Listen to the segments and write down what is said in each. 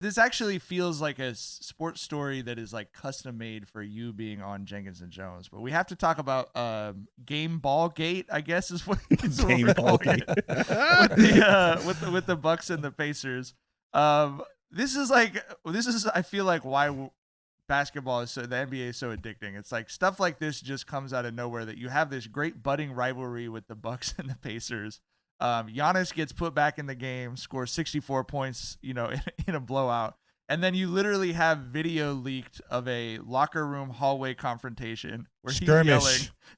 this actually feels like a sports story that is like custom made for you being on Jenkins and Jonez. But we have to talk about game ball gate, I guess is what game ball gate with the Bucks and the Pacers. This is I feel like why basketball is the NBA is so addicting. It's like stuff like this just comes out of nowhere, that you have this great budding rivalry with the Bucks and the Pacers. Giannis gets put back in the game, scores 64 points, in a blowout. And then you literally have video leaked of a locker room hallway confrontation where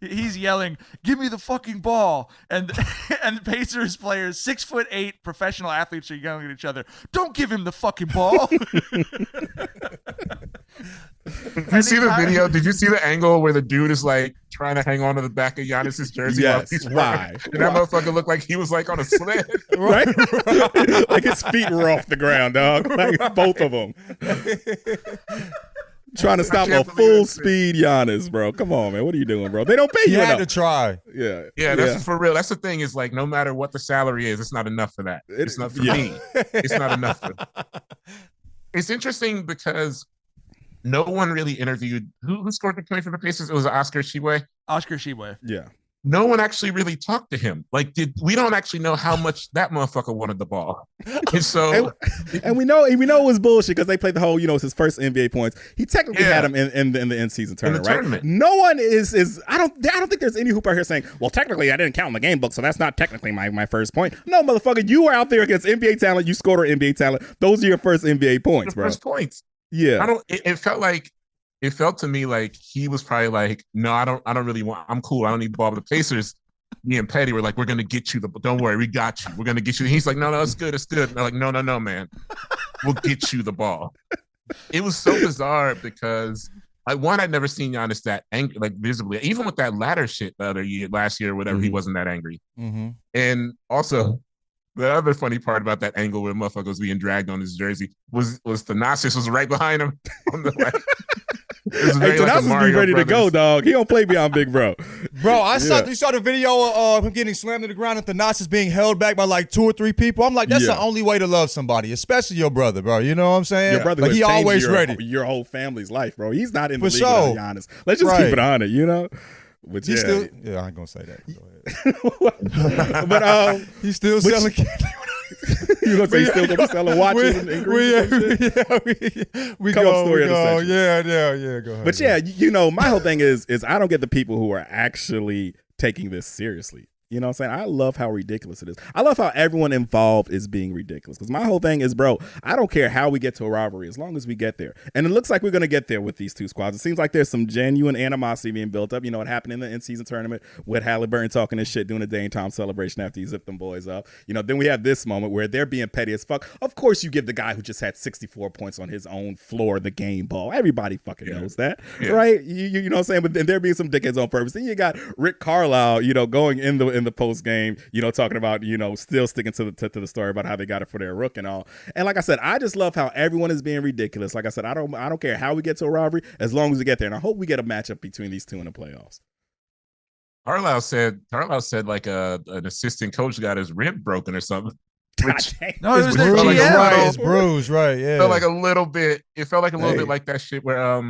he's yelling, "Give me the fucking ball!" And the Pacers players, 6'8" professional athletes, are yelling at each other, "Don't give him the fucking ball!" Did you see the video? Did you see the angle where the dude is like trying to hang on to the back of Giannis's jersey? Yes. Why? And that motherfucker looked like he was like on a sled. Right? Like his feet were off the ground, dog. Like both of them. Trying to stop a full speed Giannis, bro. Come on, man. What are you doing, bro? They don't pay you enough. You had to try. Yeah, that's for real. That's the thing, is like no matter what the salary is, it's not enough for that. It's not for me. It's not enough for It's interesting because no one really interviewed who scored the point for the Pacers. It was Oscar Tshiebwe. Oscar Tshiebwe. Yeah. No one actually really talked to him. Like, we don't actually know how much that motherfucker wanted the ball. And so, and we know it was bullshit because they played the whole, it's his first NBA points. He technically had him in the in-season tournament, right? No one is. I don't think there's any hooper here saying, well, technically I didn't count in the game book, so that's not technically my first point. No, motherfucker, you were out there against NBA talent. You scored an NBA talent. Those are your first NBA points, bro. First points. Yeah. It felt to me like he was probably like, no, I don't really want, I'm cool. I don't need the ball. But the Pacers, me and Petty were like, we're going to get you don't worry. We got you. We're going to get you. And he's like, no, it's good. It's good. And they're like, no, man. We'll get you the ball. It was so bizarre because I'd never seen Giannis that angry, like visibly, even with that ladder shit last year, whatever, he wasn't that angry. Mm-hmm. And also, the other funny part about that angle where motherfucker was being dragged on his jersey was Thanasis was right behind him on the left. Hey, Thanasis be ready to go, dog. He don't play beyond big bro. Bro, you saw the video of him getting slammed to the ground and Thanasis being held back by like 2 or 3 people. I'm like, that's the only way to love somebody, especially your brother, bro. You know what I'm saying? Your brother, like, he always ready. Your whole family's life, bro. He's not in the league without Giannis. Let's just keep it on it, But I ain't gonna say that. Go ahead. But he's still selling candy. You gonna say he's still gonna be selling watches and ingredients? We Come go. up story of the section. Yeah. Go ahead. But my whole thing is I don't get the people who are actually taking this seriously. You know what I'm saying? I love how ridiculous it is. I love how everyone involved is being ridiculous. Because my whole thing is, bro, I don't care how we get to a rivalry as long as we get there. And it looks like we're going to get there with these two squads. It seems like there's some genuine animosity being built up. It happened in the in-season tournament with Halliburton talking his shit doing the Dame Time celebration after he zipped them boys up. Then we have this moment where they're being petty as fuck. Of course, you give the guy who just had 64 points on his own floor the game ball. Everybody fucking knows that, right? You know what I'm saying? But then there being some dickheads on purpose. Then you got Rick Carlisle, going in the post game. Talking about, still sticking to the story about how they got it for their rook and all. And like I said, I just love how everyone is being ridiculous. Like I said, I don't care how we get to a rivalry as long as we get there. And I hope we get a matchup between these two in the playoffs. Carlisle said like an assistant coach got his rib broken or something. No, it was the GM. It's bruised, right? Yeah. It felt like a little bit like that shit where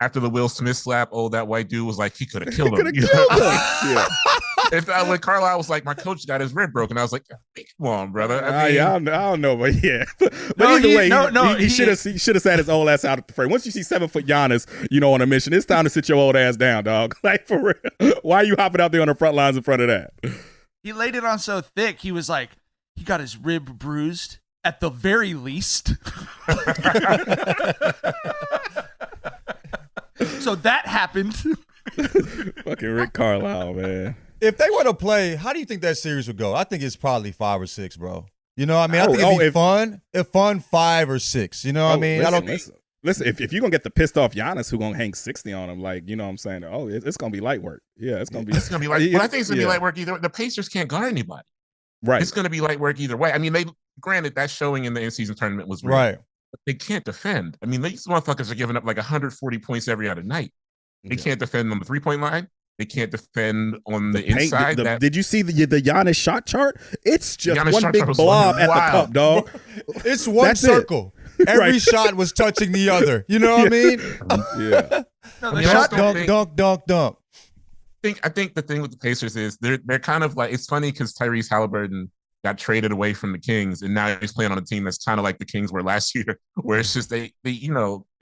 after the Will Smith slap, that white dude was like, he could have killed him. Yeah. When Carlisle was like, my coach got his rib broken, I was like, come on, brother. I don't know, but yeah. But either way, he should have sat his old ass out at the frame. Once you see 7-foot Giannis, on a mission, it's time to sit your old ass down, dog. Like, for real. Why are you hopping out there on the front lines in front of that? He laid it on so thick, he was like, he got his rib bruised at the very least. So that happened. Fucking Rick Carlisle, man. If they were to play, how do you think that series would go? I think it's probably 5 or 6, bro. I think it'd be fun. If fun, 5 or 6. Listen, if you're gonna get the pissed off Giannis who gonna hang 60 on him, like, you know what I'm saying? Oh, it's gonna be light work. Yeah, it's gonna be light. But I think it's gonna be light work either. The Pacers can't guard anybody. Right. It's gonna be light work either way. I mean, granted that showing in the in-season tournament was real, right. But they can't defend. I mean, these motherfuckers are giving up like 140 points every other night. They can't defend on the 3-point line. They can't defend on the inside. Did you see the Giannis shot chart? It's just Giannis one big blob at the cup, dog. It's one circle. every shot was touching the other. You know what I mean? Yeah. No, I the mean, I shot. don't Dunk. I think the thing with the Pacers is they're kind of like, it's funny because Tyrese Halliburton got traded away from the Kings, and now he's playing on a team that's kind of like the Kings were last year, where it's just they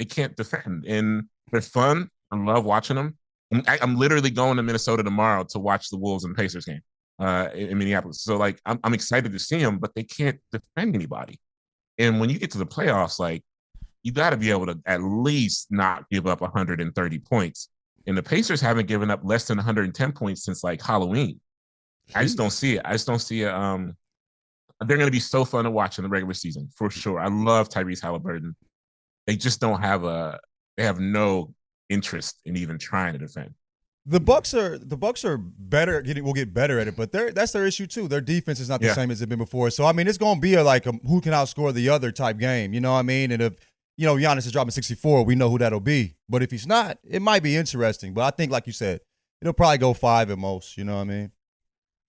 can't defend, and they're fun. I love watching them. I'm literally going to Minnesota tomorrow to watch the Wolves and Pacers game in Minneapolis. So like I'm excited to see them, but they can't defend anybody. And when you get to the playoffs, like you got to be able to at least not give up 130 points. And the Pacers haven't given up less than 110 points since like Halloween. I just don't see it. They're going to be so fun to watch in the regular season for sure. I love Tyrese Halliburton. They just don't have they have no interest in even trying to defend. The Bucks are better. Will get better at it, but that's their issue too. Their defense is not the same as it's been before. So I mean, it's going to be a who can outscore the other type game. You know what I mean? And if Giannis is dropping 64, we know who that'll be. But if he's not, it might be interesting. But I think, like you said, it'll probably go 5 at most. You know what I mean?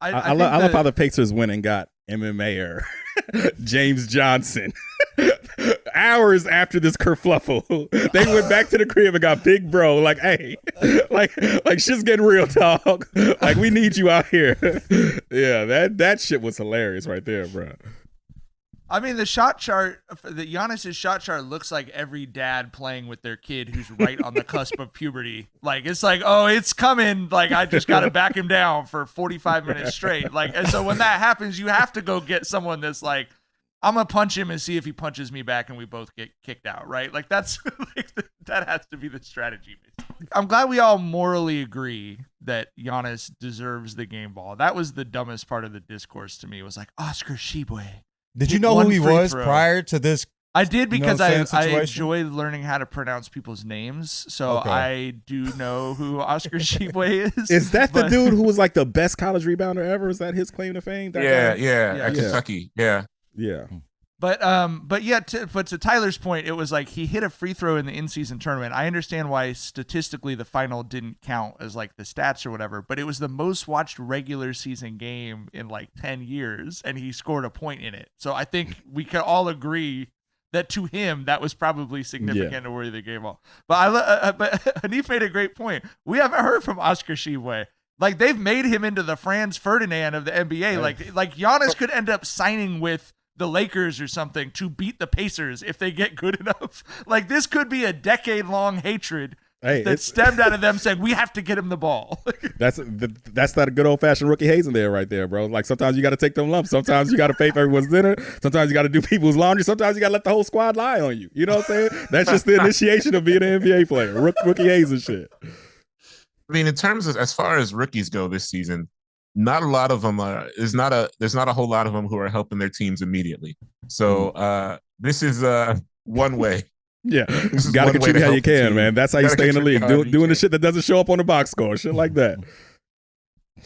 I love how the Pacers went and got MMAer James Johnson. Hours after this kerfluffle, they went back to the crib and got Big Bro. Like, hey, like shit's getting real, dog. Like, we need you out here. Yeah, that shit was hilarious right there, bro. I mean, the shot chart, Giannis's shot chart looks like every dad playing with their kid who's right on the cusp of puberty. Like, it's like, oh, it's coming. Like, I just got to back him down for 45 minutes straight. Like, and so when that happens, you have to go get someone that's like, I'm going to punch him and see if he punches me back and we both get kicked out, right? Like, that's that has to be the strategy. I'm glad we all morally agree that Giannis deserves the game ball. That was the dumbest part of the discourse to me. It was like, Oscar Shibwe. Did you know who he was prior to this? I did, because I enjoy learning how to pronounce people's names. So okay. I do know who Oscar Shibwe is. Is that the dude who was like the best college rebounder ever? Is that his claim to fame? Yeah. Kentucky. Yeah. Yeah. But to Tyler's point, it was like he hit a free throw in the in-season tournament. I understand why statistically the final didn't count as like the stats or whatever, but it was the most watched regular season game in like 10 years, and he scored a point in it. So I think we can all agree that to him that was probably significant to worry the game ball. But but Hanif made a great point. We haven't heard from Oscar Shibwe. Like, they've made him into the Franz Ferdinand of the NBA. Like Giannis could end up signing with the Lakers or something to beat the Pacers if they get good enough. Like, this could be a decade-long hatred that stemmed out of them saying, we have to get him the ball. That's that good old-fashioned rookie hazing there right there, bro. Like, sometimes you got to take them lumps. Sometimes you got to pay for everyone's dinner. Sometimes you got to do people's laundry. Sometimes you got to let the whole squad lie on you. You know what I'm saying? That's just the initiation of being an NBA player. Rookie hazing shit. I mean, in terms of as far as rookies go this season, not a lot of them there's not a whole lot of them who are helping their teams immediately. So this is one way. Yeah, got to contribute how you can, man. That's how you stay in the league. Doing the shit that doesn't show up on the box score, shit like that.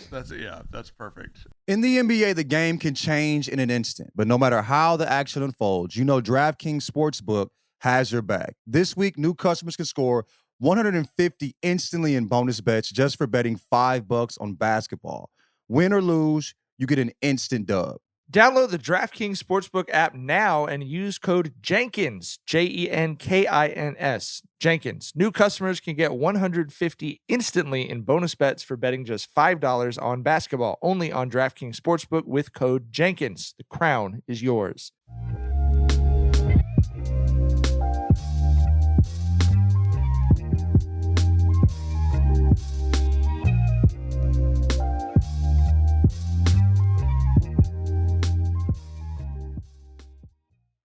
That's perfect. In the NBA, the game can change in an instant, but no matter how the action unfolds, DraftKings Sportsbook has your back. This week, new customers can score $150 instantly in bonus bets just for betting $5 on basketball. Win or lose, you get an instant dub. Download the DraftKings Sportsbook app now and use code Jenkins, Jenkins. Jenkins. New customers can get $150 instantly in bonus bets for betting just $5 on basketball. Only on DraftKings Sportsbook with code Jenkins. The crown is yours.